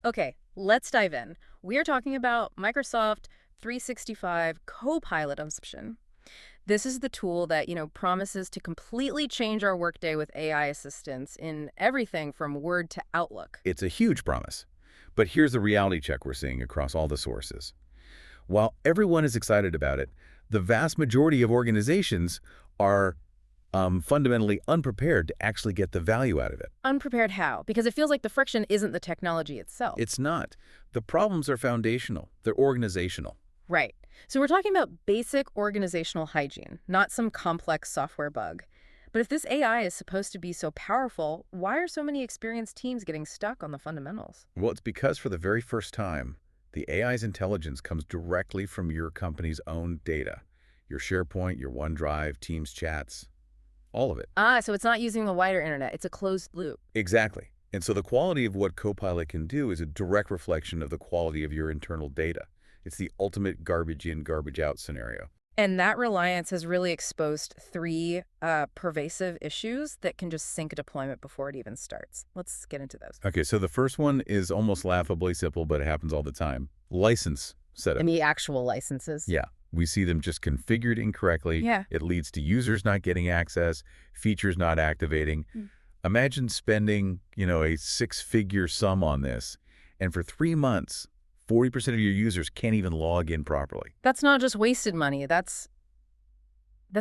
Okay, let's dive in. We are talking about Microsoft 365 Copilot option. This is the tool that, promises to completely change our workday with AI assistance in everything from Word to Outlook. It's a huge promise. But here's the reality check we're seeing across all the sources. While everyone is excited about it, the vast majority of organizations are fundamentally unprepared to actually get the value out of it. Unprepared how? Because it feels like the friction isn't the technology itself. It's not. The problems are foundational. They're organizational. Right. So we're talking about basic organizational hygiene, not some complex software bug. But if this AI is supposed to be so powerful, why are so many experienced teams getting stuck on the fundamentals? Well, it's because for the very first time, the AI's intelligence comes directly from your company's own data. Your SharePoint, your OneDrive, Teams chats, all of it. Ah, so it's not using the wider internet. It's a closed loop. Exactly. And so the quality of what Copilot can do is a direct reflection of the quality of your internal data. It's the ultimate garbage in, garbage out scenario. And that reliance has really exposed three pervasive issues that can just sink a deployment before it even starts. Let's get into those. Okay, so the first one is almost laughably simple, but it happens all the time. License setup. And the actual licenses. Yeah, we see them just configured incorrectly. Yeah. It leads to users not getting access, features not activating. Imagine spending, a six-figure sum on this, and for 3 months, 40% of your users can't even log in properly. That's not just wasted money. That's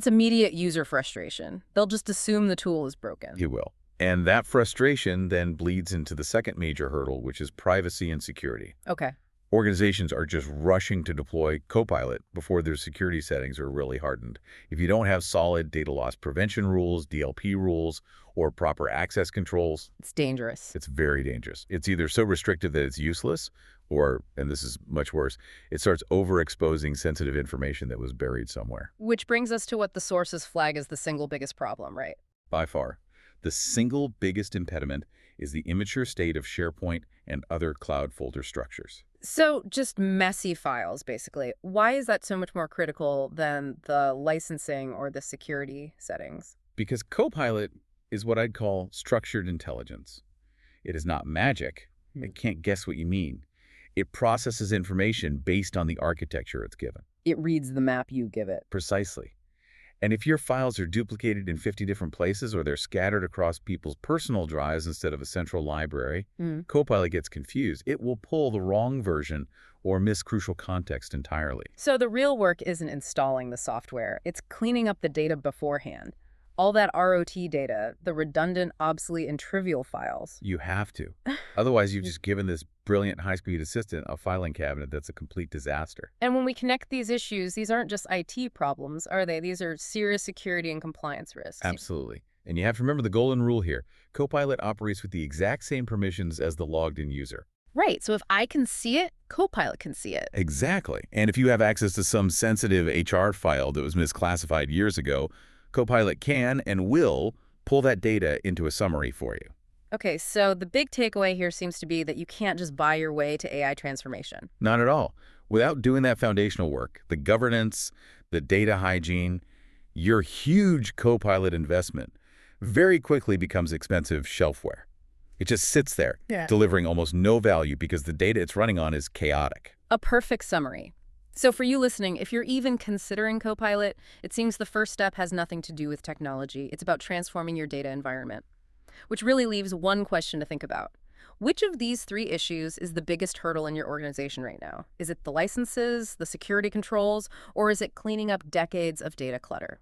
immediate user frustration. They'll just assume the tool is broken. You will. And that frustration then bleeds into the second major hurdle, which is privacy and security. Okay. Organizations are just rushing to deploy Copilot before their security settings are really hardened. If you don't have solid data loss prevention rules, DLP rules, or proper access controls, It's dangerous. it's very dangerous. It's either so restrictive that it's useless, or, and this is much worse, it starts overexposing sensitive information that was buried somewhere. Which brings us to what the sources flag as the single biggest problem, right? By far, the single biggest impediment is the immature state of SharePoint and other cloud folder structures. So just messy files, basically. Why is that so much more critical than the licensing or the security settings? Because Copilot is what I'd call structured intelligence. It is not magic. It can't guess what you mean. It processes information based on the architecture it's given. It reads the map you give it. Precisely. And if your files are duplicated in 50 different places or they're scattered across people's personal drives instead of a central library, Copilot gets confused. It will pull the wrong version or miss crucial context entirely. So the real work isn't installing the software. It's cleaning up the data beforehand. All that ROT data, the redundant, obsolete, and trivial files. You have to. Otherwise, you've just given this brilliant high-speed assistant a filing cabinet that's a complete disaster. And when we connect these issues, these aren't just IT problems, are they? These are serious security and compliance risks. Absolutely. And you have to remember the golden rule here. Copilot operates with the exact same permissions as the logged-in user. Right. So if I can see it, Copilot can see it. Exactly. And if you have access to some sensitive HR file that was misclassified years ago, Copilot can and will pull that data into a summary for you. Okay, so the big takeaway here seems to be that you can't just buy your way to AI transformation. Not at all. Without doing that foundational work, the governance, the data hygiene, your huge Copilot investment very quickly becomes expensive shelfware. It just sits there, delivering almost no value because the data it's running on is chaotic. A perfect summary. So for you listening, if you're even considering Copilot, it seems the first step has nothing to do with technology. It's about transforming your data environment. Which really leaves one question to think about. Which of these three issues is the biggest hurdle in your organization right now? Is it the licenses, the security controls, or is it cleaning up decades of data clutter?